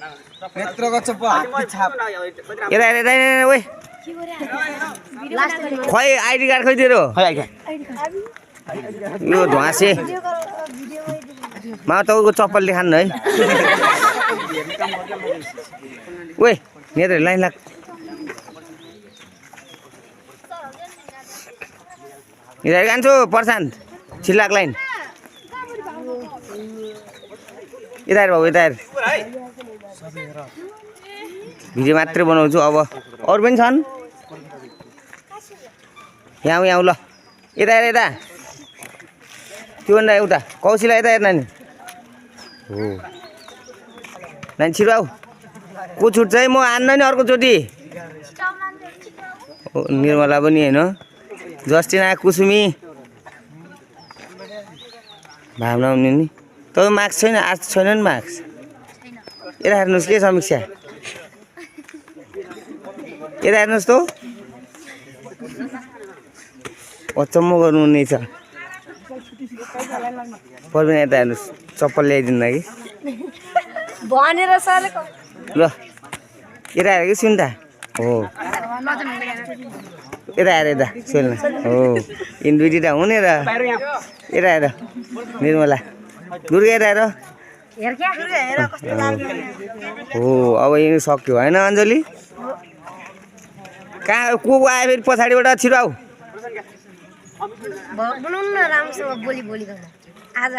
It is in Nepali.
नेत्रको चप्पल हातको छाप यता यता ओए खै आइडी कार्ड खै तेरो यो ध्वासे मा तपाईँको चप्पल देखाउनु है ओए नेत्र लाइन लाग यता जान्छु प्रशान्त छिल्लाक लाइन यता बाबु यता भिडियो मात्रै बनाउँछु अब अरू पनि छन् यहाँ यहाँ ल यता हेर यता त्योभन्दा एउटा कौशिला यता हेर नानी हो नानी छिटो आऊ को छुट्छ है म आन्न नि अर्कोचोटि निर्मला पनि होइन जस्टिना कुसुमी भावना आउने नि तपाईँ मार्क्स छैन आज छैन नि मार्क्स यता हेर्नुहोस् के समीक्षा यता हेर्नुहोस् त अचम्म गर्नुहुने छ पर्दैन यता हेर्नुहोस् चप्पल ल्याइदिनु कि भनेर सरको ल यता हेर कि सुन्दा हो यता हेर यता सुन्नु हो इन्डुटी त हुने र यता हेर निर्मला दुर्गा यता हेर हो अब यिनी सक्यो होइन अञ्जली कहाँ को आयो फेरि पछाडिबाट छिटो आऊ बनाउनु न राम्रोसँग बोली बोली गर्दा आज